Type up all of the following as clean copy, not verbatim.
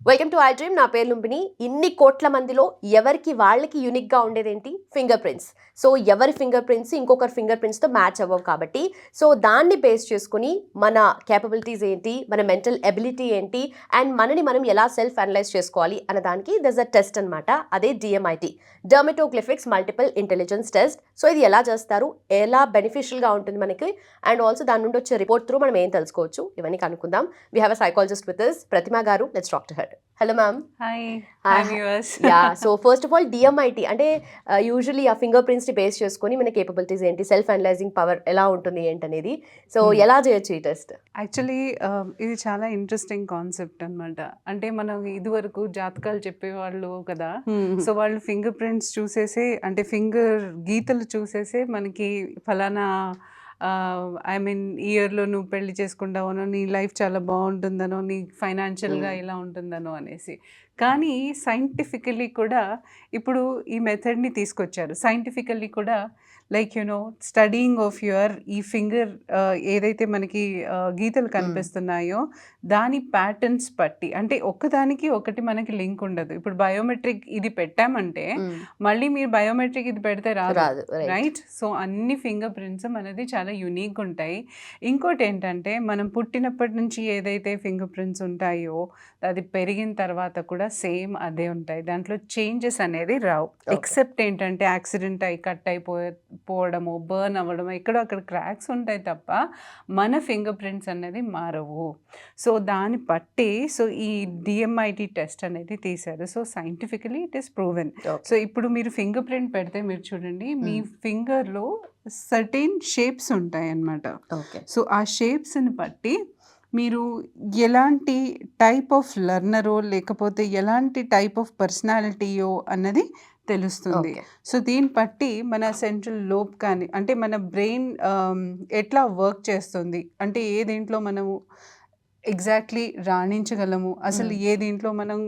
Welcome to I dream. నా పేరు లుంబిని. ఇన్ని కోట్ల మందిలో ఎవరికి వాళ్ళకి యూనిక్గా ఉండేదేంటి? Finger prints. సో ఎవరి ఫింగర్ ప్రింట్స్ ఇంకొకరి ఫింగర్ ప్రింట్స్తో మ్యాచ్ అవ్వవు కాబట్టి సో దాన్ని బేస్ చేసుకుని మన క్యాపబిలిటీస్ ఏంటి, మన మెంటల్ ఎబిలిటీ ఏంటి, అండ్ మనని మనం ఎలా సెల్ఫ్ అనలైజ్ చేసుకోవాలి అన్న దానికి దస్ అ టెస్ట్ అనమాట. అదే DMIT, dermatoglyphics multiple intelligence test. So ఇది ఎలా చేస్తారు, ఎలా బెనిఫిషియల్గా ఉంటుంది మనకి, అండ్ ఆల్సో దాని నుండి వచ్చే రిపోర్ట్ త్రూ మనం ఏం తెలుసుకోవచ్చు, ఇవన్నీ కనుక్కుందాం. We have a psychologist with us, ప్రతిమా గారు. Let's talk to her. Hello ma'am. Hi viewers. Yeah, so first of all DMIT అంటే యూజువల్లీ ఆ ఫింగర్ ప్రింట్స్ని బేస్ చేసుకొని మన కేపబిలిటీస్ ఏంటి, సెల్ఫ్ అనలైజింగ్ పవర్ ఎలా ఉంటుంది ఏంటనేది. సో ఎలా చేయొచ్చు ఈ టెస్ట్? యాక్చువల్లీ ఇది చాలా ఇంట్రెస్టింగ్ కాన్సెప్ట్ అనమాట. అంటే మనం ఇదివరకు జాతకాలు చెప్పేవాళ్ళు కదా, సో వాళ్ళు ఫింగర్ ప్రింట్స్ చూసేసే, అంటే ఫింగర్ గీతలు చూసేసే మనకి ఫలానా ఐ మీన్ ఇయర్లో నువ్వు పెళ్లి చేసుకుంటావనో, నీ లైఫ్ చాలా బాగుంటుందనో, నీ ఫైనాన్షియల్గా ఇలా ఉంటుందనో అనేసి. కానీ సైంటిఫికల్లీ కూడా ఇప్పుడు ఈ మెథడ్ని తీసుకొచ్చారు. సైంటిఫికల్లీ కూడా లైక్ స్టడీయింగ్ ఆఫ్ యువర్ ఈ ఫింగర్ ఏదైతే మనకి గీతలు కనిపిస్తున్నాయో దాని ప్యాటర్న్స్ బట్టి, అంటే ఒక్కదానికి ఒకటి మనకి లింక్ ఉండదు. ఇప్పుడు బయోమెట్రిక్ ఇది పెట్టామంటే మళ్ళీ మీరు బయోమెట్రిక్ ఇది పెడితే రాదు, రైట్? సో అన్ని ఫింగర్ ప్రింట్స్ మనది చాలా యునీక్ ఉంటాయి. ఇంకోటి ఏంటంటే మనం పుట్టినప్పటి నుంచి ఏదైతే ఫింగర్ ప్రింట్స్ ఉంటాయో అది పెరిగిన తర్వాత కూడా సేమ్ అదే ఉంటాయి. దాంట్లో చేంజెస్ అనేది రావు. ఎక్సెప్ట్ ఏంటంటే యాక్సిడెంట్ అయి కట్ పోవడము, బర్న్ అవ్వడము, ఎక్కడో అక్కడ క్రాక్స్ ఉంటాయి తప్ప మన ఫింగర్ ప్రింట్స్ అనేది మారవు. సో దాన్ని బట్టి సో ఈ డిఎంఐటి టెస్ట్ అనేది తీశారు. So scientifically it is proven. So ఇప్పుడు మీరు ఫింగర్ ప్రింట్ పెడితే మీరు చూడండి, మీ ఫింగర్లో సర్టెన్ షేప్స్ ఉంటాయి అన్నమాట. సో ఆ షేప్స్ని బట్టి మీరు ఎలాంటి టైప్ ఆఫ్ లర్నరో లేకపోతే ఎలాంటి టైప్ ఆఫ్ పర్సనాలిటీయో అన్నది తెలుస్తుంది. సో దీన్ని బట్టి మన సెంట్రల్ లోబ్ కానీ, అంటే మన బ్రెయిన్ ఎట్లా వర్క్ చేస్తుంది, అంటే ఏ దీంట్లో మనము ఎగ్జాక్ట్లీ రాణించగలము, అసలు ఏ దీంట్లో మనం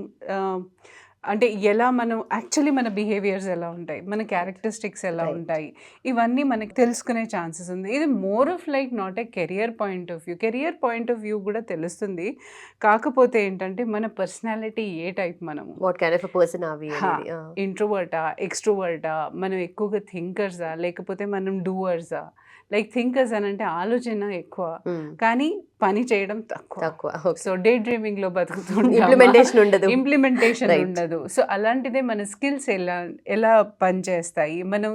అంటే ఎలా మనం యాక్చువల్లీ మన బిహేవియర్స్ ఎలా ఉంటాయి, మన క్యారెక్టరిస్టిక్స్ ఎలా ఉంటాయి, ఇవన్నీ మనకి తెలుసుకునే ఛాన్సెస్ ఉంది. ఇది more of like not a career point of view. Career point of view కూడా తెలుస్తుంది. కాకపోతే ఏంటంటే మన పర్సనాలిటీ ఏ టైప్, మనము what kind of person are we, ఇంట్రోవర్టా ఎక్స్ట్రోవర్టా, మనం ఎక్కువగా థింకర్సా లేకపోతే మనం డూవర్సా. లైక్ థింకర్స్ అని అంటే ఆలోచన ఎక్కువ కానీ పని చేయడం తక్కువ. సో డే డ్రీమింగ్ లో బతుకుతుంటాం, ఇంప్లిమెంటేషన్ ఉండదు. సో అలాంటిదే మన స్కిల్స్ ఎలా పనిచేస్తాయి, మనం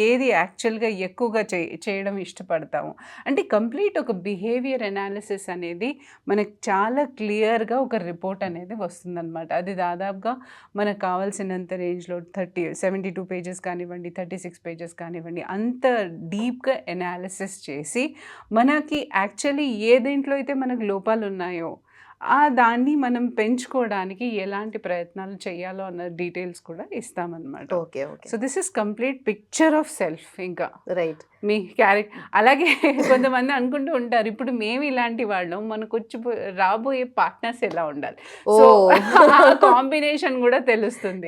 ఏది యాక్చువల్గా ఎక్కువగా చేయడం ఇష్టపడతాము, అంటే కంప్లీట్ ఒక బిహేవియర్ అనాలిసిస్ అనేది మనకు చాలా క్లియర్గా ఒక రిపోర్ట్ అనేది వస్తుందన్నమాట. అది దాదాపుగా మనకు కావాల్సినంత రేంజ్లో 72 పేజెస్ కానివ్వండి, 36 పేజెస్ కానివ్వండి, అంత డీప్గా అనాలిసిస్ చేసి మనకి యాక్చువల్లీ ఏ దేంట్లో అయితే మనకు లోపాలు ఉన్నాయో దాన్ని మనం పెంచుకోవడానికి ఎలాంటి ప్రయత్నాలు చేయాలో అన్న డీటెయిల్స్ కూడా ఇస్తామన్నమాట. So this is complete picture of self. ఇంకా రైట్, మీ క్యారెక్టర్. అలాగే కొంతమంది అనుకుంటూ ఉంటారు, ఇప్పుడు మేము ఇలాంటి వాళ్ళం, మనకు వచ్చి రాబోయే పార్ట్నర్స్ ఎలా ఉండాలి, సో కాంబినేషన్ కూడా తెలుస్తుంది.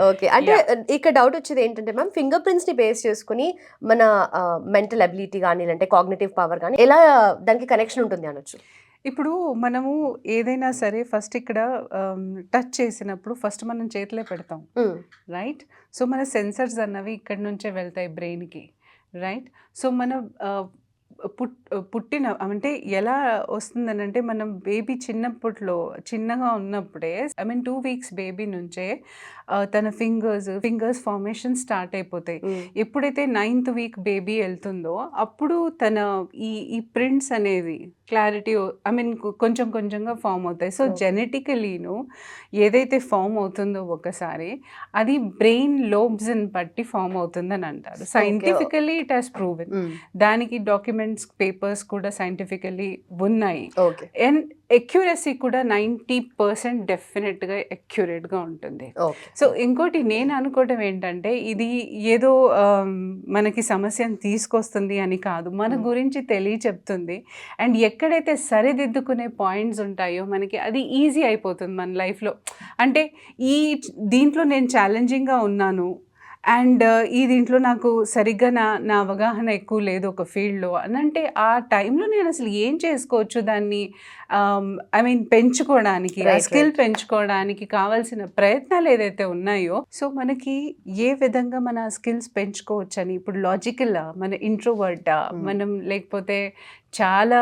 ఓకే అంటే ఇక్కడ డౌట్ వచ్చేది ఏంటంటే మ్యామ్, ఫింగర్ ప్రింట్స్ ని బేస్ చేసుకుని మన మెంటల్ అబిలిటీ కానీ లేదంటే కాగ్నిటివ్ పవర్ కానీ ఎలా దానికి కనెక్షన్ ఉంటుంది అనొచ్చు? ఇప్పుడు మనము ఏదైనా సరే ఫస్ట్ ఇక్కడ టచ్ చేసినప్పుడు ఫస్ట్ మనం చేతిలో పెడతాం, రైట్? సో మన సెన్సర్స్ అన్నవి ఇక్కడ నుంచే వెళ్తాయి బ్రెయిన్కి, రైట్? సో మన పుట్టిన అంటే ఎలా వస్తుందని అంటే, మనం బేబీ చిన్నగా ఉన్నప్పుడే, ఐ మీన్ 2 వీక్స్ బేబీ నుంచే తన ఫింగర్స్ ఫార్మేషన్ స్టార్ట్ అయిపోతాయి. ఎప్పుడైతే 9th వీక్ బేబీ వెళ్తుందో అప్పుడు తన ఈ ప్రింట్స్ అనేవి క్లారిటీ, ఐ మీన్ కొంచెం కొంచెంగా ఫామ్ అవుతాయి. సో జెనెటికలీను ఏదైతే ఫామ్ అవుతుందో ఒకసారి అది బ్రెయిన్ లోబ్స్ని బట్టి ఫామ్ అవుతుందని అంటారు. Scientifically it has proven. దానికి డాక్యుమెంట్స్, పేపర్స్ కూడా సైంటిఫికలీ ఉన్నాయి. అండ్ ఎక్యురసీ కూడా 90% డెఫినెట్గా ఎక్యురేట్గా ఉంటుంది. సో ఇంకోటి నేను అనుకోవడం ఏంటంటే, ఇది ఏదో మనకి సమస్యను తీసుకొస్తుంది అని కాదు, మన గురించి చెప్తుంది. అండ్ ఎక్కడైతే సరిదిద్దుకునే పాయింట్స్ ఉంటాయో మనకి అది ఈజీ అయిపోతుంది మన లైఫ్లో. అంటే దీంట్లో నేను ఛాలెంజింగ్గా ఉన్నాను అండ్ ఈ దీంట్లో నాకు సరిగ్గా నా అవగాహన ఎక్కువ లేదు ఒక ఫీల్డ్లో అని అంటే ఆ టైంలో నేను అసలు ఏం చేసుకోవచ్చు దాన్ని ఐ మీన్ పెంచుకోవడానికి ఆ Right, స్కిల్ right. పెంచుకోవడానికి కావాల్సిన ప్రయత్నాలు ఏదైతే ఉన్నాయో సో మనకి ఏ విధంగా మన స్కిల్స్ పెంచుకోవచ్చు అని ఇప్పుడు లాజికల్ మన ఇంట్రోవర్ట్ మనం లేకపోతే చాలా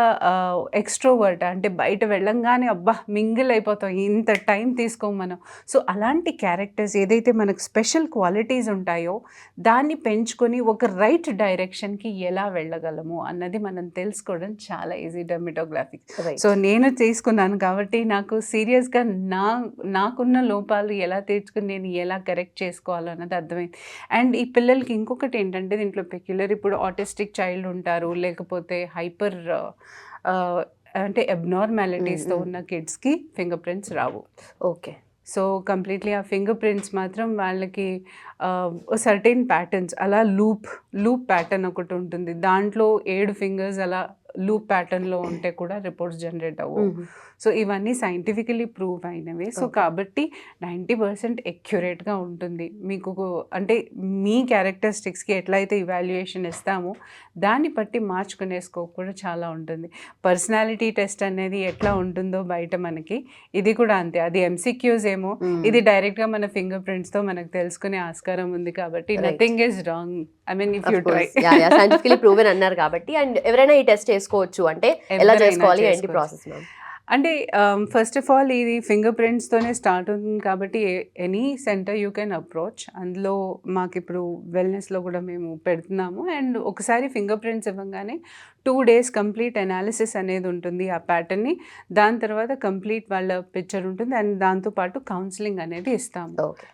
ఎక్స్ట్రోవర్ట్ అంటే బయట వెళ్ళంగానే అబ్బా మింగిల్ అయిపోతాం ఇంత టైం తీసుకోం మనం సో అలాంటి క్యారెక్టర్స్ ఏదైతే మనకు స్పెషల్ క్వాలిటీస్ ఉంటాయో దాన్ని పెంచుకొని ఒక రైట్ డైరెక్షన్కి ఎలా వెళ్ళగలము అన్నది మనం తెలుసుకోవడం చాలా ఈజీ డెర్మటోగ్రఫీ Right. సో నేను తీసుకున్నాను కాబట్టి నాకు సీరియస్గా నాకున్న లోపాలు ఎలా తీర్చుకుని నేను ఎలా కరెక్ట్ చేసుకోవాలో అన్నది అర్థమైంది అండ్ ఈ పిల్లలకి ఇంకొకటి ఏంటంటే దీంట్లో పెక్యులర్ ఇప్పుడు ఆటిస్టిక్ చైల్డ్ ఉంటారు లేకపోతే హైపర్ అంటే అబ్నార్మాలిటీస్తో ఉన్న కిడ్స్కి ఫింగర్ ప్రింట్స్ రావు ఓకే. సో కంప్లీట్లీ ఆ ఫింగర్ ప్రింట్స్ మాత్రం వాళ్ళకి సర్టెన్ ప్యాటర్న్స్ అలా లూప్ ప్యాటర్న్ ఒకటి ఉంటుంది దాంట్లో 7 ఫింగర్స్ అలా లూప్ ప్యాటర్న్లో ఉంటే కూడా రిపోర్ట్స్ జనరేట్ అవ్వవు సో ఇవన్నీ సైంటిఫికలీ ప్రూవ్ అయినవి సో కాబట్టి 90% ఎక్యురేట్గా ఉంటుంది మీకు అంటే మీ క్యారెక్టరిస్టిక్స్కి ఎట్లయితే ఇవాల్యుయేషన్ ఇస్తామో దాన్ని బట్టి మార్చుకునే స్కోప్ కూడా చాలా ఉంటుంది పర్సనాలిటీ టెస్ట్ అనేది ఎట్లా ఉంటుందో బయట మనకి ఇది కూడా అంతే అది ఎంసీక్యూస్ ఏమో ఇది డైరెక్ట్గా మన ఫింగర్ ప్రింట్స్తో మనకు తెలుసుకునే ఆస్కారం ఉంది కాబట్టి nothing is wrong I mean if you try scientifically proven అన్నారు కాబట్టి అండ్ ఎవరైనా ఈ టెస్ట్ చేసుకోవచ్చు అంటే ఎలా ఎవరైనా చేసుకోవాలి ఏంటి చేసుకోవచ్చు. Process ma'am? అంటే ఫస్ట్ ఆఫ్ ఆల్ ఇది ఫింగర్ ప్రింట్స్తోనే స్టార్ట్ అవుతుంది కాబట్టి any centre you can approach అందులో మాకు ఇప్పుడు వెల్నెస్లో కూడా మేము పెడుతున్నాము అండ్ ఒకసారి ఫింగర్ ప్రింట్స్ ఇవ్వగానే 2 days కంప్లీట్ అనాలిసిస్ అనేది ఉంటుంది ఆ ప్యాటర్న్ని దాని తర్వాత కంప్లీట్ వాళ్ళ పిక్చర్ ఉంటుంది అండ్ దాంతోపాటు కౌన్సిలింగ్ అనేది ఇస్తాము ఓకే.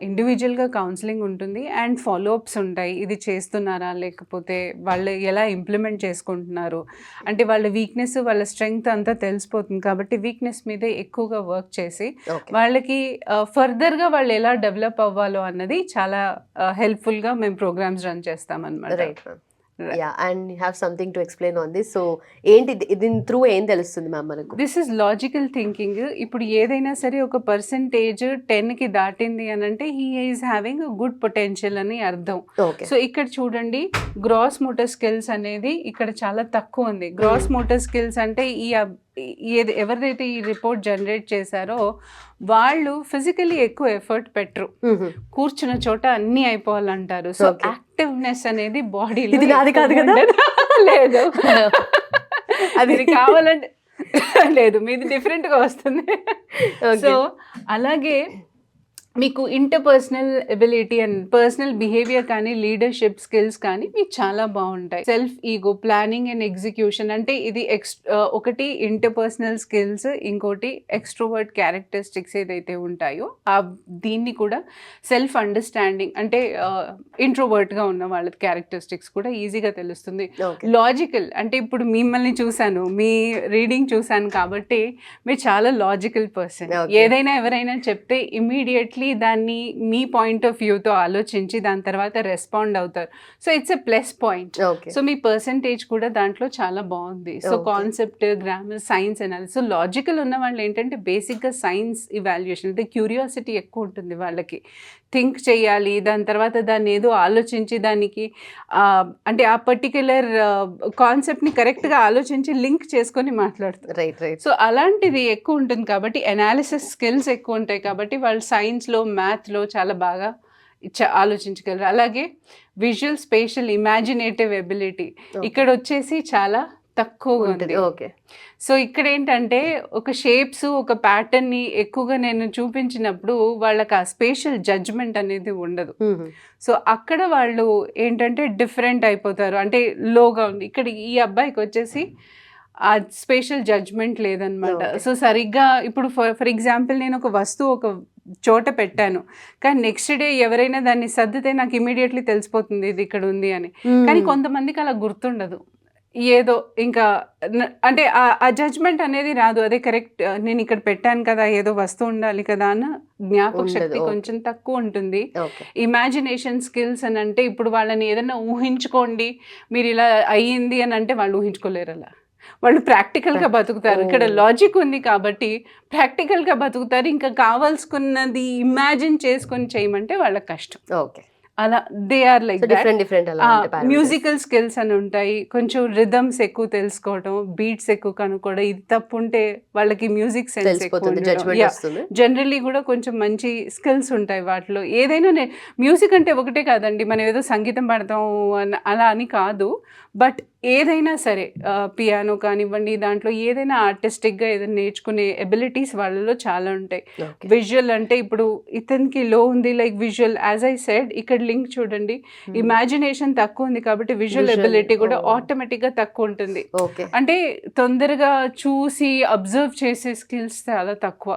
ఇండివిజువల్గా కౌన్సిలింగ్ ఉంటుంది అండ్ ఫాలోఅప్స్ ఉంటాయి ఇది చేస్తున్నారా లేకపోతే వాళ్ళు ఎలా ఇంప్లిమెంట్ చేసుకుంటున్నారు అంటే వాళ్ళ వీక్నెస్ వాళ్ళ స్ట్రెంగ్త్ అంతా తెలిసిపోతుంది కాబట్టి వీక్నెస్ మీదే ఎక్కువగా వర్క్ చేసి ఓకే. వాళ్ళకి ఫర్దర్గా వాళ్ళు ఎలా డెవలప్ అవ్వాలో అన్నది చాలా హెల్ప్ఫుల్గా మేము ప్రోగ్రామ్స్ రన్ చేస్తామన్నమాట right ma'am. Yeah and you have something to explain on this so ఏంటి దీని త్రూ ఏం తెలుస్తుంది మ్యామ్ మనకు? దిస్ ఇస్ లాజికల్ థింకింగ్ ఇప్పుడు ఏదైనా సరే ఒక పర్సంటేజ్ 10కి దాటింది అని అంటే he is having good potential అని అర్థం ఓకే. సో ఇక్కడ చూడండి గ్రాస్ మోటార్ స్కిల్స్ అనేది ఇక్కడ చాలా తక్కువ ఉంది గ్రాస్ మోటార్ స్కిల్స్ అంటే ఎవరైతే ఈ రిపోర్ట్ జనరేట్ చేశారో వాళ్ళు ఫిజికలీ ఎక్కువ ఎఫర్ట్ పెట్టరు కూర్చున్న చోట అన్నీ అయిపోవాలంటారు సో Okay. యాక్టివ్నెస్ అనేది బాడీలో ఇది నాది కాదు కదా? లేదు అది కావాలంటే లేదు మీది డిఫరెంట్గా వస్తుంది సో అలాగే మీకు interpersonal ability and personal behaviour కానీ లీడర్షిప్ స్కిల్స్ కానీ మీకు చాలా బాగుంటాయి self ego planning and execution అంటే ఇది ఒకటి ఇంటర్పర్సనల్ స్కిల్స్ ఇంకోటి ఎక్స్ట్రోవర్ట్ క్యారెక్టరిస్టిక్స్ ఏదైతే ఉంటాయో దీన్ని కూడా సెల్ఫ్ అండర్స్టాండింగ్ అంటే ఇంట్రోవర్ట్గా ఉన్న వాళ్ళ క్యారెక్టరిస్టిక్స్ కూడా ఈజీగా తెలుస్తుంది లాజికల్ అంటే ఇప్పుడు మిమ్మల్ని చూశాను మీ రీడింగ్ చూశాను కాబట్టి మీరు చాలా లాజికల్ పర్సన్ ఏదైనా ఎవరైనా చెప్తే ఇమీడియట్లీ దాన్ని మీ పాయింట్ ఆఫ్ వ్యూతో ఆలోచించి దాని తర్వాత రెస్పాండ్ అవుతారు so it's a plus point so me percentage కూడా దాంట్లో చాలా బాగుంది so concept grammar science analysis so logical ఉన్న వాళ్ళు ఏంటంటే బేసిక్గా సైన్స్ ఇవాల్యుయేషన్ అంటే క్యూరియాసిటీ ఎక్కువ ఉంటుంది వాళ్ళకి థింక్ చేయాలి దాని తర్వాత దాన్ని ఏదో ఆలోచించి దానికి అంటే ఆ పర్టిక్యులర్ కాన్సెప్ట్ని కరెక్ట్గా ఆలోచించి లింక్ చేసుకొని మాట్లాడుతారు రైట్ రైట్ సో అలాంటిది ఎక్కువ ఉంటుంది కాబట్టి అనాలిసిస్ స్కిల్స్ ఎక్కువ ఉంటాయి కాబట్టి వాళ్ళు సైన్స్లో మ్యాథ్లో చాలా బాగా ఆలోచించగలరు అలాగే విజువల్ స్పేషల్ ఇమాజినేటివ్ ఎబిలిటీ ఇక్కడ వచ్చేసి చాలా తక్కువగా ఉంది ఓకే సో ఇక్కడ ఏంటంటే ఒక షేప్స్ ఒక ప్యాటర్న్ని ఎక్కువగా నేను చూపించినప్పుడు వాళ్ళకి ఆ స్పేషల్ జడ్జ్మెంట్ అనేది ఉండదు సో అక్కడ వాళ్ళు ఏంటంటే డిఫరెంట్ అయిపోతారు అంటే లోగా ఉంది ఇక్కడ ఈ అబ్బాయికి వచ్చేసి ఆ స్పేషల్ జడ్జ్మెంట్ లేదనమాట సో సరిగ్గా ఇప్పుడు ఫర్ ఎగ్జాంపుల్ నేను ఒక వస్తువు ఒక చోట పెట్టాను కానీ నెక్స్ట్ డే ఎవరైనా దాన్ని సర్దితే నాకు ఇమీడియట్లీ తెలిసిపోతుంది ఇది ఇక్కడ ఉంది అని కానీ కొంతమందికి అలా గుర్తుండదు ఏదో ఇంకా అంటే ఆ జడ్జ్మెంట్ అనేది రాదు అదే కరెక్ట్ నేను ఇక్కడ పెట్టాను కదా ఏదో వస్తువు ఉండాలి కదా అన్న జ్ఞాపక శక్తి కొంచెం తక్కువ ఉంటుంది ఇమాజినేషన్ స్కిల్స్ అని అంటే ఇప్పుడు వాళ్ళని ఏదైనా ఊహించుకోండి మీరు ఇలా అయ్యింది అని అంటే వాళ్ళు ఊహించుకోలేరు అలా వాళ్ళు ప్రాక్టికల్గా బతుకుతారు ఇక్కడ లాజిక్ ఉంది కాబట్టి ప్రాక్టికల్గా బతుకుతారు ఇంకా కావాల్సుకున్నది ఇమాజిన్ చేసుకొని చేయమంటే వాళ్ళకి కష్టం ఓకే అలా they are like that. Different అలా ఉంటాయి parameters. మ్యూజికల్ స్కిల్స్ అని ఉంటాయి, కొంచెం రిథమ్స్ ఎక్కువ తెలుసుకోవడం, బీట్స్ ఎక్కువ కనుక్కోవడం. ఇది తప్పు ఉంటే వాళ్ళకి మ్యూజిక్ సెన్స్ ఎక్కువ తెలిసిపోతుంది, ఉండడం. Judgement Yeah. వస్తుంది. జనరల్లీ కూడా కొంచెం మంచి స్కిల్స్ ఉంటాయి వాటిలో. ఏదైనా మ్యూజిక్ అంటే ఒకటే కాదండి, మనం ఏదో సంగీతం పాడతాం అలా అని కాదు. బట్ ఏదైనా సరే పియానో కానివ్వండి, దాంట్లో ఏదైనా ఆర్టిస్టిక్గా ఏదైనా నేర్చుకునే ఎబిలిటీస్ వాళ్ళలో చాలా ఉంటాయి. Okay. విజువల్ అంటే ఇప్పుడు ఇతనికి లో ఉంది like visual, as I said ఇక్కడ లింక్ చూడండి, ఇమాజినేషన్ తక్కువ ఉంది కాబట్టి విజువల్ Visual, ఎబిలిటీ కూడా oh. ఆటోమేటిక్గా తక్కువ ఉంటుంది. ఓకే. అంటే తొందరగా చూసి అబ్జర్వ్ చేసే స్కిల్స్ చాలా తక్కువ.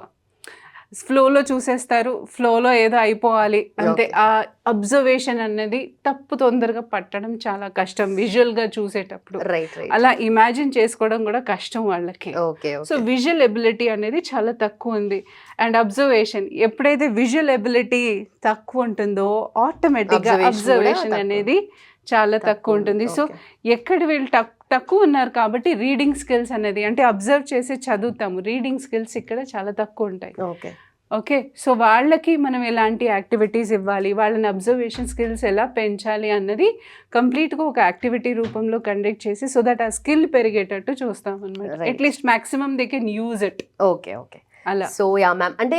ఫ్లోలో చూసేస్తారు, ఫ్లోలో ఏదో అయిపోవాలి అంతే. Okay. ఆ అబ్జర్వేషన్ అనేది తప్పు తొందరగా పట్టడం చాలా కష్టం విజువల్గా చూసేటప్పుడు. Right right. అలా ఇమాజిన్ చేసుకోవడం కూడా కష్టం వాళ్ళకి. ఓకే సో విజువల్ ఎబిలిటీ అనేది చాలా తక్కువ ఉంది. అండ్ అబ్జర్వేషన్, ఎప్పుడైతే విజువల్ ఎబిలిటీ తక్కువ ఉంటుందో ఆటోమేటిక్గా Observation కూడా అబ్జర్వేషన్ తక్కువ. అనేది చాలా తక్కువ ఉంటుంది. సో ఎక్కడ వీళ్ళు తక్కువ ఉన్నారు కాబట్టి రీడింగ్ స్కిల్స్ అనేది, అంటే అబ్జర్వ్ చేసి చదువుతాము, రీడింగ్ స్కిల్స్ ఇక్కడ చాలా తక్కువ ఉంటాయి. ఓకే. ఓకే, సో వాళ్ళకి మనం ఎలాంటి యాక్టివిటీస్ ఇవ్వాలి, వాళ్ళని అబ్జర్వేషన్ స్కిల్స్ ఎలా పెంచాలి అన్నది కంప్లీట్గా ఒక యాక్టివిటీ రూపంలో కండక్ట్ చేసి సో దట్ ఆ స్కిల్ పెరిగేటట్టు చూస్తాం అనమాట. Right. At least maximum they can use it. Okay okay. అలా సో యా మ్యామ్, అంటే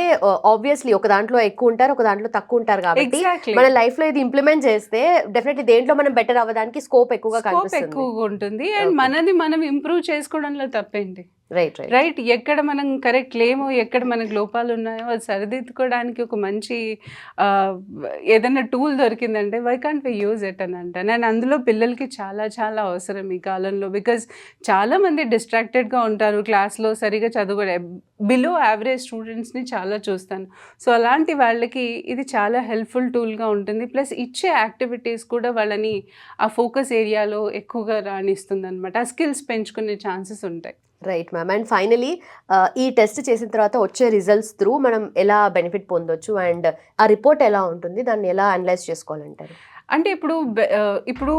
ఆబ్వియస్లీ ఒక దాంట్లో ఎక్కువ ఉంటారు, ఒక దాంట్లో తక్కువ ఉంటారు కాబట్టి Exactly. మన లైఫ్ లో ఇది ఇంప్లిమెంట్ చేస్తే డెఫినెట్లీ దేంట్లో మనం బెటర్ అవ్వడానికి స్కోప్ ఎక్కువగా స్కోప్ కనిపిస్తుంది. ఎక్కువగా ఉంటుంది. And Okay. మనది మనం ఇంప్రూవ్ చేసుకోవడంలో తప్పేంటి. Right right. రైట్, ఎక్కడ మనం కరెక్ట్ లేమో, ఎక్కడ మనకు లోపాలు ఉన్నాయో అది సరిదిద్దుకోవడానికి ఒక మంచి ఏదైనా టూల్ దొరికిందంటే why can't we use it అని అంటాను. నేను అందులో పిల్లలకి చాలా చాలా అవసరం ఈ కాలంలో. బికాజ్ చాలామంది డిస్ట్రాక్టెడ్గా ఉంటారు, క్లాస్లో సరిగా చదువుకోలే, బిలో యావరేజ్ స్టూడెంట్స్ని చాలా చూస్తాను. సో అలాంటి వాళ్ళకి ఇది చాలా హెల్ప్ఫుల్ టూల్గా ఉంటుంది. ప్లస్ ఇచ్చే యాక్టివిటీస్ కూడా వాళ్ళని ఆ ఫోకస్ ఏరియాలో ఎక్కువగా రాణిస్తుంది అనమాట. ఆ స్కిల్స్ పెంచుకునే ఛాన్సెస్ ఉంటాయి. Right ma'am. అండ్ ఫైనలీ ఈ టెస్ట్ చేసిన తర్వాత వచ్చే రిజల్ట్స్ త్రూ మనం ఎలా బెనిఫిట్ పొందొచ్చు అండ్ ఆ రిపోర్ట్ ఎలా ఉంటుంది, దాన్ని ఎలా అనలైజ్ చేసుకోవాలంటారు? అంటే ఇప్పుడు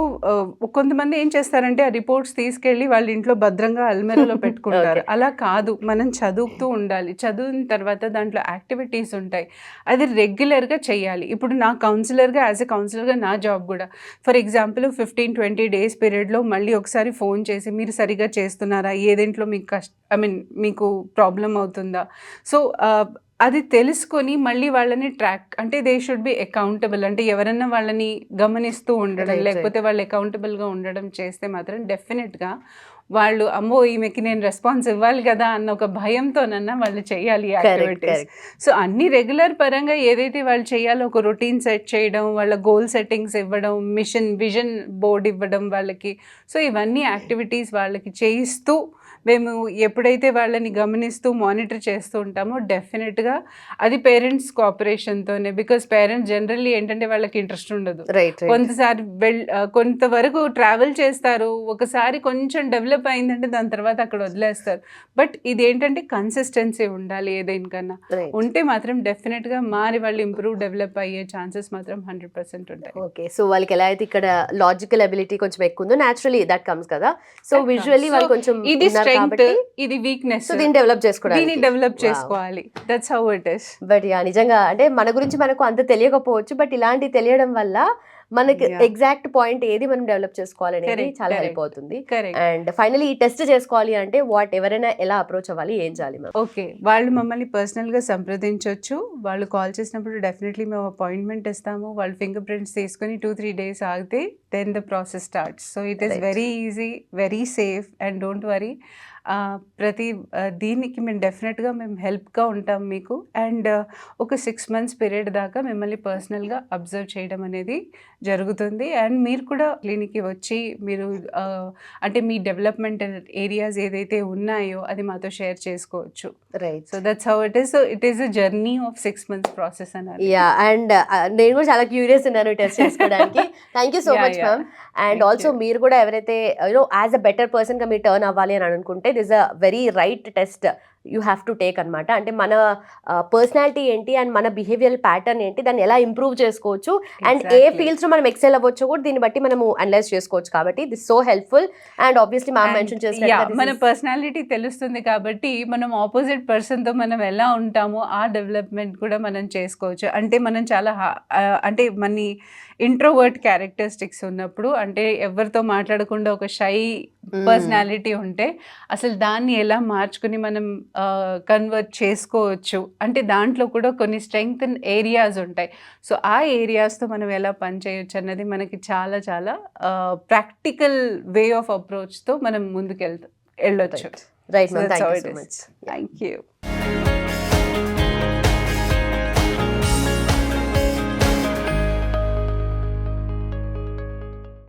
కొంతమంది ఏం చేస్తారంటే ఆ రిపోర్ట్స్ తీసుకెళ్ళి వాళ్ళ ఇంట్లో భద్రంగా అల్మెరలో పెట్టుకుంటారు. Okay. అలా కాదు, మనం చదువుతూ ఉండాలి. చదివిన తర్వాత దాంట్లో యాక్టివిటీస్ ఉంటాయి, అది రెగ్యులర్గా చేయాలి. ఇప్పుడు నా కౌన్సిలర్గా, యాజ్ ఎ కౌన్సిలర్గా నా జాబ్ కూడా ఫర్ ఎగ్జాంపుల్ 15-20 డేస్ పీరియడ్లో మళ్ళీ ఒకసారి ఫోన్ చేసి మీరు సరిగా చేస్తున్నారా, ఏదేంట్లో మీకు మీకు ప్రాబ్లం అవుతుందా, సో అది తెలుసుకొని మళ్ళీ వాళ్ళని ట్రాక్, అంటే దే షుడ్ బి అకౌంటబుల్. అంటే ఎవరన్నా వాళ్ళని గమనిస్తూ ఉండడం, Right, లేకపోతే వాళ్ళు అకౌంటబుల్గా ఉండడం చేస్తే మాత్రం డెఫినెట్గా వాళ్ళు అమ్మో ఈమెకి నేను రెస్పాన్స్ ఇవ్వాలి కదా అన్న ఒక భయంతోనన్నా వాళ్ళు చేయాలి యాక్టివిటీస్. సో అన్ని రెగ్యులర్ పరంగా ఏదైతే వాళ్ళు చేయాలో ఒక రొటీన్ సెట్ చేయడం, వాళ్ళ గోల్ సెట్టింగ్స్ ఇవ్వడం, విజన్ బోర్డ్ ఇవ్వడం వాళ్ళకి. సో ఇవన్నీ యాక్టివిటీస్ వాళ్ళకి చేయిస్తూ మేము ఎప్పుడైతే వాళ్ళని గమనిస్తూ మానిటర్ చేస్తూ ఉంటామో డెఫినెట్గా అది పేరెంట్స్ కోఆపరేషన్తోనే. బికాస్ పేరెంట్స్ జనరల్లీ ఏంటంటే వాళ్ళకి ఇంట్రెస్ట్ ఉండదు. కొంతసారి కొంతవరకు ట్రావెల్ చేస్తారు, ఒకసారి కొంచెం డెవలప్ అయిందంటే దాని తర్వాత అక్కడ వదిలేస్తారు. బట్ ఇది ఏంటంటే కన్సిస్టెన్సీ ఉండాలి, ఏదేనికన్నా ఉంటే మాత్రం డెఫినెట్గా మారి వాళ్ళు ఇంప్రూవ్ డెవలప్ అయ్యే ఛాన్సెస్ మాత్రం 100% ఉంటాయి. ఓకే, సో వాళ్ళకి ఎలా అయితే ఇక్కడ లాజికల్ అబిలిటీ కొంచెం ఎక్కువ ఉందో న్యాచురల్లీ దట్ కమ్స్ కదా, సో విజువల్లీ వాళ్ళు కొంచెం ఇది స్ట్రెంగ్త్, ఇది వీక్నెస్, సో దీన్ని డెవలప్ చేసుకోవడానికి దీన్ని డెవలప్ చేసుకోవాలి. That's how it is. But yeah నిజంగా అంటే మన గురించి మనకు అంత తెలియకపోవచ్చు, బట్ ఇలాంటి తెలియడం వల్ల మనకి ఎగ్జాక్ట్ పాయింట్ ఏది మనం డెవలప్ చేసుకోవాలి అనేది చాలా హెల్ప్ అవుతుంది. అండ్ ఫైనలీ ఈ టెస్ట్ చేసుకోవాలి అంటే ఎవరైనా ఎలా అప్రోచ్ అవ్వాలి, ఏం చేయాలి మ్యామ్? ఓకే, వాళ్ళు మమ్మల్ని పర్సనల్గా సంప్రదించవచ్చు. వాళ్ళు కాల్ చేసినప్పుడు డెఫినెట్లీ మేము అపాయింట్మెంట్ ఇస్తాము. వాళ్ళు ఫింగర్ ప్రింట్స్ తీసుకొని 2-3 days ఆగితే then the process starts. So it is very easy, very safe and don't worry. దీనికి మేము డెఫినెట్గా మేము హెల్ప్గా ఉంటాం మీకు. అండ్ ఒక 6 months పీరియడ్ దాకా మిమ్మల్ని పర్సనల్గా అబ్జర్వ్ చేయడం అనేది జరుగుతుంది. అండ్ మీరు కూడా క్లినిక్కి వచ్చి మీరు అంటే మీ డెవలప్మెంట్ ఏరియాస్ ఏదైతే ఉన్నాయో అది మాతో షేర్ చేసుకోవచ్చు. Right, so that's how it is. So it is a journey of 6 months process అన్నారు. యా, అండ్ నేను కూడా చాలా క్యూరియస్ ఉన్నాను టెస్ట్ చేసుకోవడానికి. Thank you so much ma'am. And also మీరు కూడా ఎవరైతే యాజ్ అ బెటర్ పర్సన్ గా మీరు టర్న్ అవ్వాలి అని అనుకుంటే this a very right test you have to take అనమాట. అంటే మన పర్సనాలిటీ ఏంటి అండ్ మన బిహేవియరల్ ప్యాటర్న్ ఏంటి, దాన్ని ఎలా ఇంప్రూవ్ చేసుకోవచ్చు అండ్ ఏ Exactly. ఫీల్డ్స్లో మనం ఎక్సెల్ అవ్వచ్చో కూడా దీన్ని బట్టి మనము అనలైజ్ చేసుకోవచ్చు. కాబట్టి this so helpful and obviously ma'am mention మన చేసినట్టు పర్సనాలిటీ తెలుస్తుంది కాబట్టి మనం ఆపోజిట్ పర్సన్తో మనం ఎలా ఉంటామో ఆ డెవలప్మెంట్ కూడా మనం చేసుకోవచ్చు. అంటే మనం చాలా అంటే మన ఇంట్రోవర్ట్ క్యారెక్టరిస్టిక్స్ ఉన్నప్పుడు, అంటే ఎవరితో మాట్లాడకుండా ఒక షై పర్సనాలిటీ ఉంటే అసలు దాన్ని ఎలా మార్చుకుని మనం కన్వర్ట్ చేసుకోవచ్చు, అంటే దాంట్లో కూడా కొన్ని స్ట్రెంగ్త్ ఏరియాస్ ఉంటాయి. సో ఆ ఏరియాస్తో మనం ఎలా పని చేయొచ్చు అన్నది మనకి చాలా చాలా ప్రాక్టికల్ వే ఆఫ్ అప్రోచ్తో మనం ముందుకు వెళ్ళొచ్చు. Right So ma'am, that's thank how you it so is. Much. Thank you.